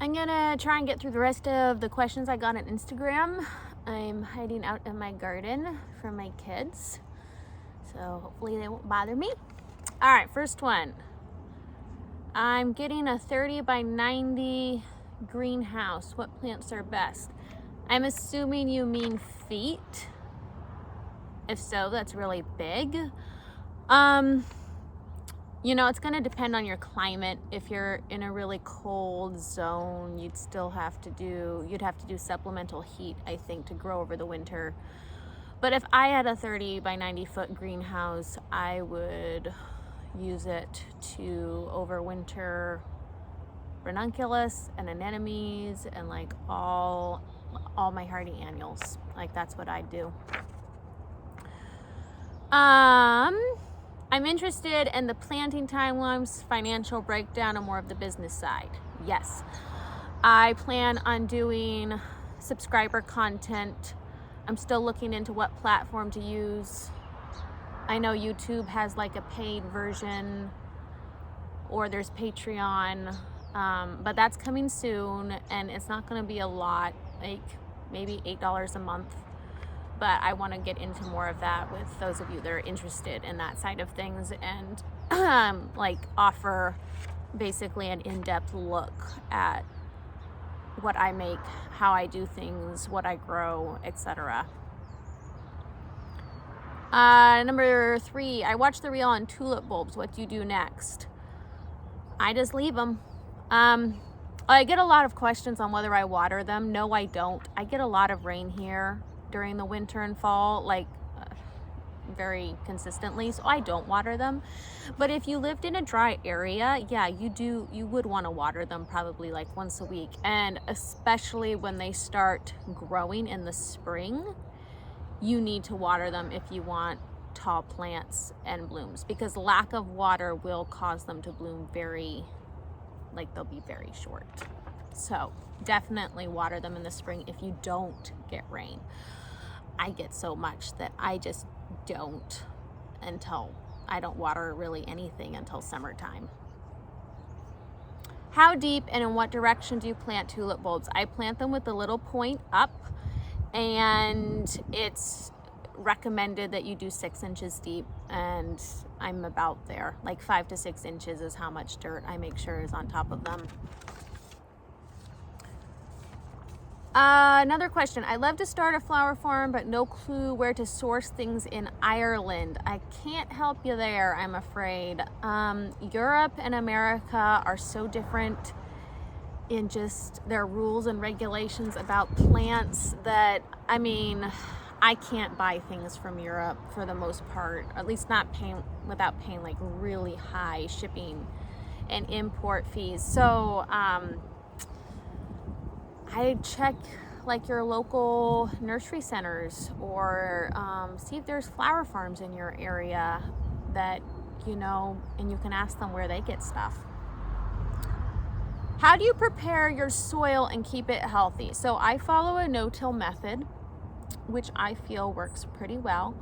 I'm gonna try and get through the rest of the questions I got on Instagram. I'm hiding out in my garden from my kids, so hopefully they won't bother me. All right, first one. I'm getting a 30 by 90 greenhouse. What plants are best? I'm assuming you mean feet. If so, that's really big. You know, it's going to depend on your climate. If you're in a really cold zone, you'd have to do supplemental heat, I think, to grow over the winter. But if I had a 30 by 90 foot greenhouse, I would use it to overwinter ranunculus and anemones and like all my hardy annuals. Like, that's what I'd do. I'm interested in the planting timelines, financial breakdown, and more of the business side. Yes. I plan on doing subscriber content. I'm still looking into what platform to use. I know YouTube has like a paid version, or there's Patreon, but that's coming soon, and it's not going to be a lot, like maybe $8 a month. But I want to get into more of that with those of you that are interested in that side of things, and like offer basically an in-depth look at what I make, how I do things, what I grow, etc. Number 3, I watched the reel on tulip bulbs. What do you do next? I just leave them. I get a lot of questions on whether I water them. No, I don't. I get a lot of rain here during the winter and fall, like very consistently, so I don't water them. But if you lived in a dry area, yeah, you would want to water them probably like once a week, and especially when they start growing in the spring, you need to water them if you want tall plants and blooms, because lack of water will cause them to bloom they'll be very short. So definitely water them in the spring if you don't get rain. I get so much that I just don't I don't water really anything until summertime. How deep and in what direction do you plant tulip bulbs? I plant them with a little point up, and it's recommended that you do 6 inches deep, and I'm about there. Like 5 to 6 inches is how much dirt I make sure is on top of them. Another question. I'd love to start a flower farm, but no clue where to source things in Ireland. I can't help you there, I'm afraid. Europe and America are so different in just their rules and regulations about plants that, I mean, I can't buy things from Europe for the most part, at least not without paying like really high shipping and import fees. So, I check like your local nursery centers, or see if there's flower farms in your area that you know, and you can ask them where they get stuff. How do you prepare your soil and keep it healthy? So I follow a no-till method, which I feel works pretty well.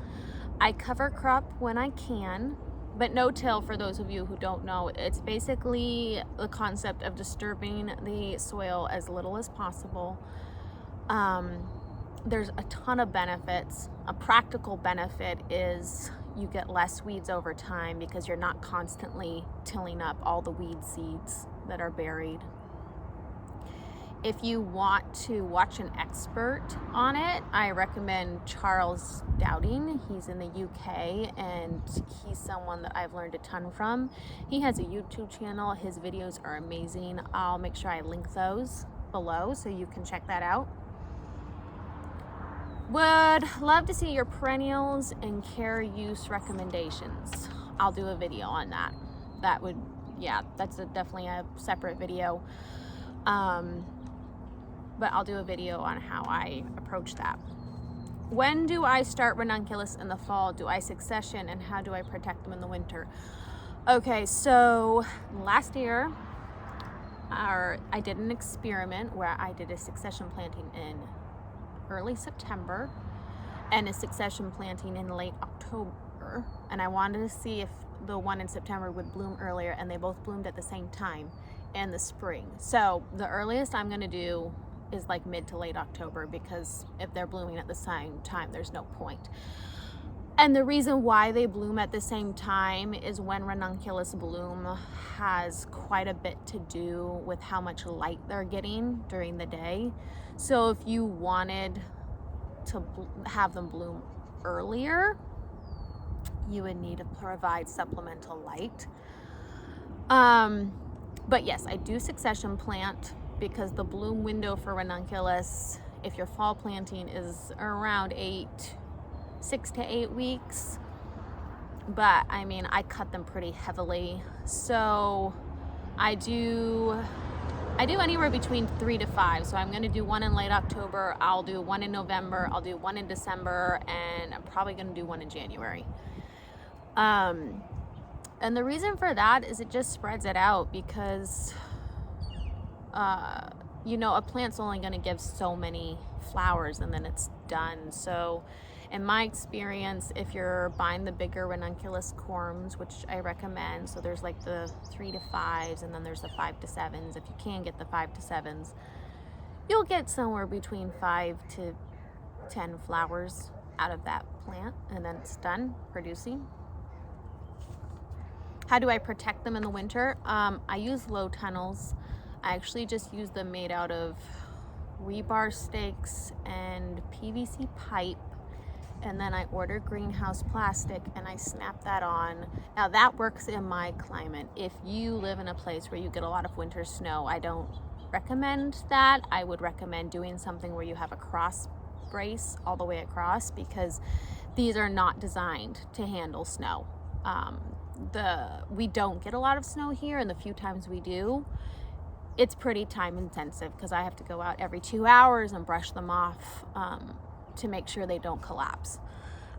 I cover crop when I can. But no-till, for those of you who don't know, it's basically the concept of disturbing the soil as little as possible. There's a ton of benefits. A practical benefit is you get less weeds over time because you're not constantly tilling up all the weed seeds that are buried. If you want to watch an expert on it, I recommend Charles Dowding. He's in the UK, and he's someone that I've learned a ton from. He has a YouTube channel. His videos are amazing. I'll make sure I link those below so you can check that out. Would love to see your perennials and care use recommendations. I'll do a video on that. That's definitely a separate video. But I'll do a video on how I approach that. When do I start ranunculus in the fall? Do I succession, and how do I protect them in the winter? Okay, so last year, I did an experiment where I did a succession planting in early September and a succession planting in late October, and I wanted to see if the one in September would bloom earlier, and they both bloomed at the same time. in the spring. So the earliest I'm going to do is like mid to late October, because if they're blooming at the same time, there's no point. And the reason why they bloom at the same time is when ranunculus bloom has quite a bit to do with how much light they're getting during the day. So if you wanted to have them bloom earlier, you would need to provide supplemental light. But yes, I do succession plant, because the bloom window for ranunculus, if you're fall planting, is around 6 to 8 weeks. But I mean, I cut them pretty heavily, so I do anywhere between 3 to 5. So I'm going to do one in late October, I'll do one in November, I'll do one in December, and I'm probably going to do one in January. And the reason for that is it just spreads it out, because you know, a plant's only going to give so many flowers and then it's done. So in my experience, if you're buying the bigger ranunculus corms, which I recommend, so there's like the 3 to 5s and then there's the 5 to 7s. If you can get the 5 to 7s, you'll get somewhere between 5 to 10 flowers out of that plant, and then it's done producing. How do I protect them in the winter? I use low tunnels. I actually just use them made out of rebar stakes and PVC pipe, and then I order greenhouse plastic and I snap that on. Now that works in my climate. If you live in a place where you get a lot of winter snow, I don't recommend that. I would recommend doing something where you have a cross brace all the way across, because these are not designed to handle snow. We don't get a lot of snow here, and the few times we do, it's pretty time intensive, because I have to go out every 2 hours and brush them off to make sure they don't collapse.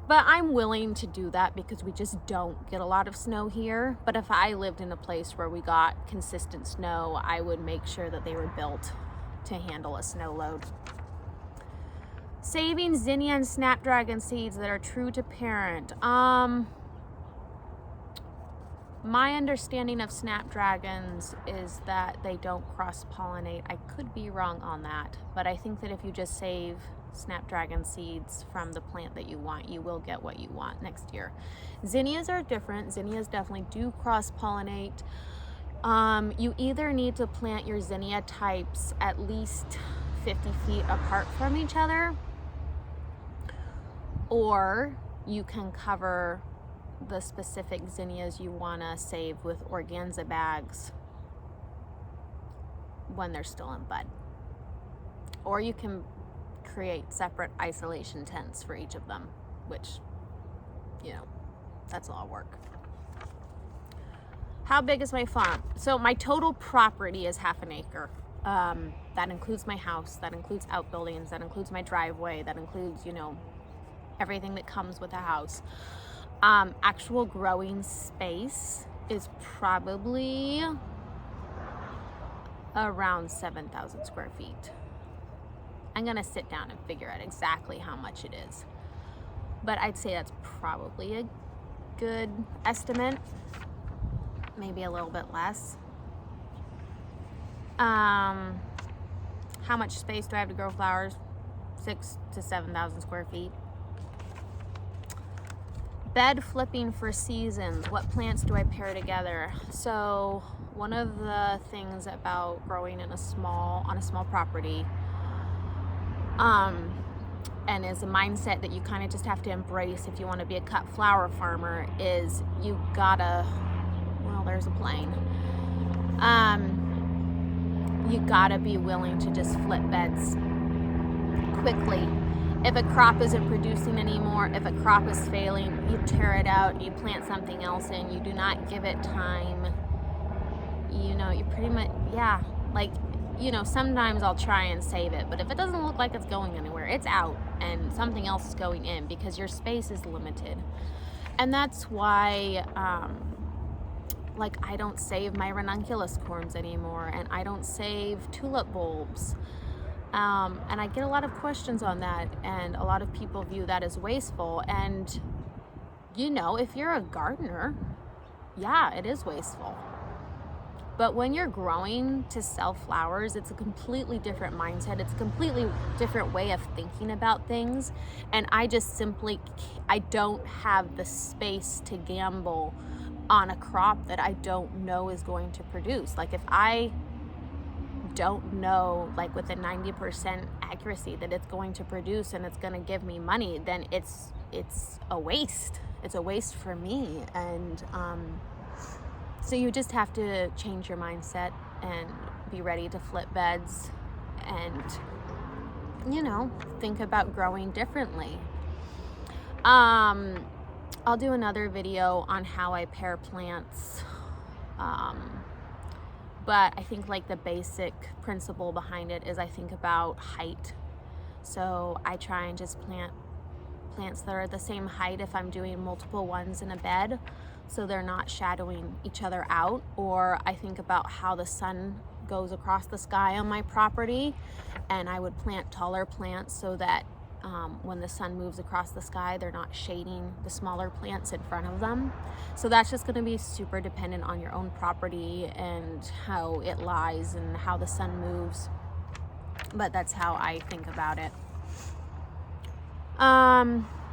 But I'm willing to do that because we just don't get a lot of snow here. But if I lived in a place where we got consistent snow, I would make sure that they were built to handle a snow load. Saving Zinnia and Snapdragon seeds that are true to parent. My understanding of snapdragons is that they don't cross-pollinate. I could be wrong on that, but I think that if you just save snapdragon seeds from the plant that you want, you will get what you want next year. Zinnias are different. Zinnias definitely do cross-pollinate. You either need to plant your zinnia types at least 50 feet apart from each other, or you can cover the specific zinnias you want to save with organza bags when they're still in bud. Or you can create separate isolation tents for each of them, which, you know, that's a lot of work. How big is my farm? So my total property is 1/2 acre. That includes my house, that includes outbuildings, that includes my driveway, that includes, you know, everything that comes with a house. Actual growing space is probably around 7,000 square feet. I'm gonna sit down and figure out exactly how much it is, but I'd say that's probably a good estimate, maybe a little bit less. How much space do I have to grow flowers? 6,000 to 7,000 square feet. Bed flipping for seasons. What plants do I pair together? So one of the things about growing on a small property, and is a mindset that you kind of just have to embrace if you want to be a cut flower farmer, is you gotta, well, there's a plane. You gotta be willing to just flip beds quickly. If a crop isn't producing anymore, if a crop is failing, you tear it out, you plant something else in. You do not give it time. You know, you pretty much, yeah, like, you know, sometimes I'll try and save it, but if it doesn't look like it's going anywhere, it's out and something else is going in, because your space is limited. And that's why, like, I don't save my ranunculus corms anymore, and I don't save tulip bulbs. And I get a lot of questions on that, and a lot of people view that as wasteful. And, you know, if you're a gardener, yeah, it is wasteful. But when you're growing to sell flowers, it's a completely different mindset. It's a completely different way of thinking about things. And I just simply, I don't have the space to gamble on a crop that I don't know is going to produce. Like if I don't know, like with a 90% accuracy that it's going to produce and it's going to give me money, then it's a waste. It's a waste for me. And so you just have to change your mindset and be ready to flip beds and, you know, think about growing differently. I'll do another video on how I pair plants. But I think like the basic principle behind it is I think about height. So I try and just plant plants that are the same height if I'm doing multiple ones in a bed, so they're not shadowing each other out. Or I think about how the sun goes across the sky on my property, and I would plant taller plants so that when the sun moves across the sky, they're not shading the smaller plants in front of them. So that's just going to be super dependent on your own property and how it lies and how the sun moves. But that's how I think about it.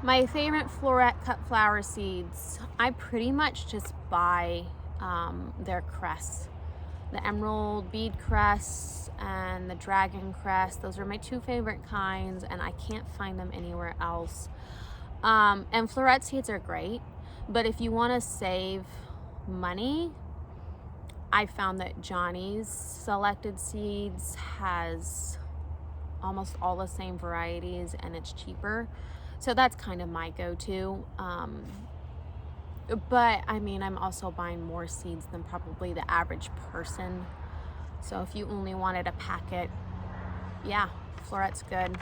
My favorite Floret cut flower seeds, I pretty much just buy their crests. The emerald bead crest and the dragon crest. Those are my two favorite kinds, and I can't find them anywhere else. And Floret seeds are great, but if you want to save money, I found that Johnny's Selected Seeds has almost all the same varieties and it's cheaper. So that's kind of my go-to. But I mean, I'm also buying more seeds than probably the average person. So if you only wanted a packet, yeah, Floret's good.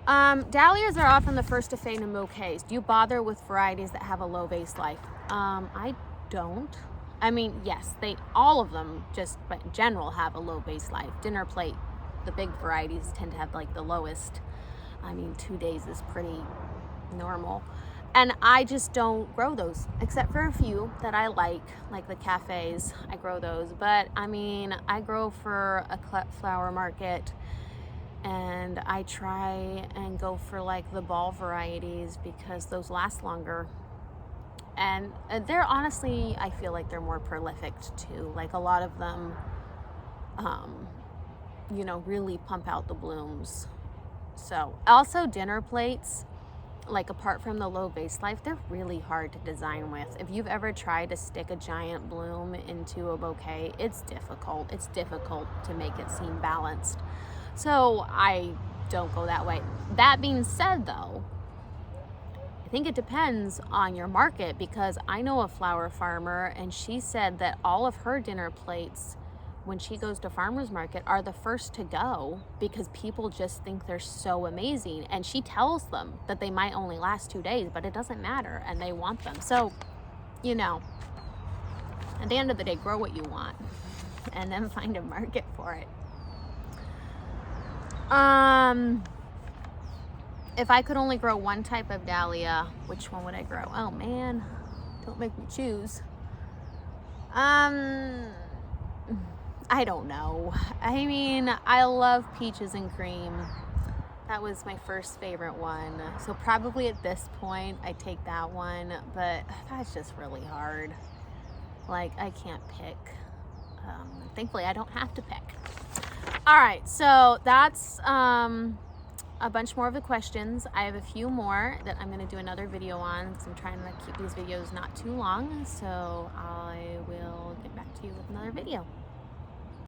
Dahlias are often the first to fade in bouquets. Do you bother with varieties that have a low vase life? I don't. I mean, yes, all of them just in general have a low vase life. Dinner plate, the big varieties tend to have like the lowest. I mean, 2 days is pretty normal. And I just don't grow those, except for a few that I like the cafes. I grow those. But I mean, I grow for a cut flower market, and I try and go for like the ball varieties because those last longer. And they're honestly, I feel like they're more prolific too. Like a lot of them, you know, really pump out the blooms. So also dinner plates, like apart from the low vase life, they're really hard to design with. If you've ever tried to stick a giant bloom into a bouquet, it's difficult. It's difficult to make it seem balanced. So I don't go that way. That being said though, I think it depends on your market, because I know a flower farmer and she said that all of her dinner plates when she goes to farmers market are the first to go because people just think they're so amazing, and she tells them that they might only last 2 days, but it doesn't matter and they want them. So, you know, at the end of the day, grow what you want and then find a market for it. If I could only grow one type of dahlia, which one would I grow? Oh man, don't make me choose. I don't know. I mean, I love peaches and cream. That was my first favorite one. So probably at this point, I take that one, but that's just really hard. Like, I can't pick. Thankfully, I don't have to pick. All right, so that's a bunch more of the questions. I have a few more that I'm going to do another video on because I'm trying to keep these videos not too long. So I will get back to you with another video.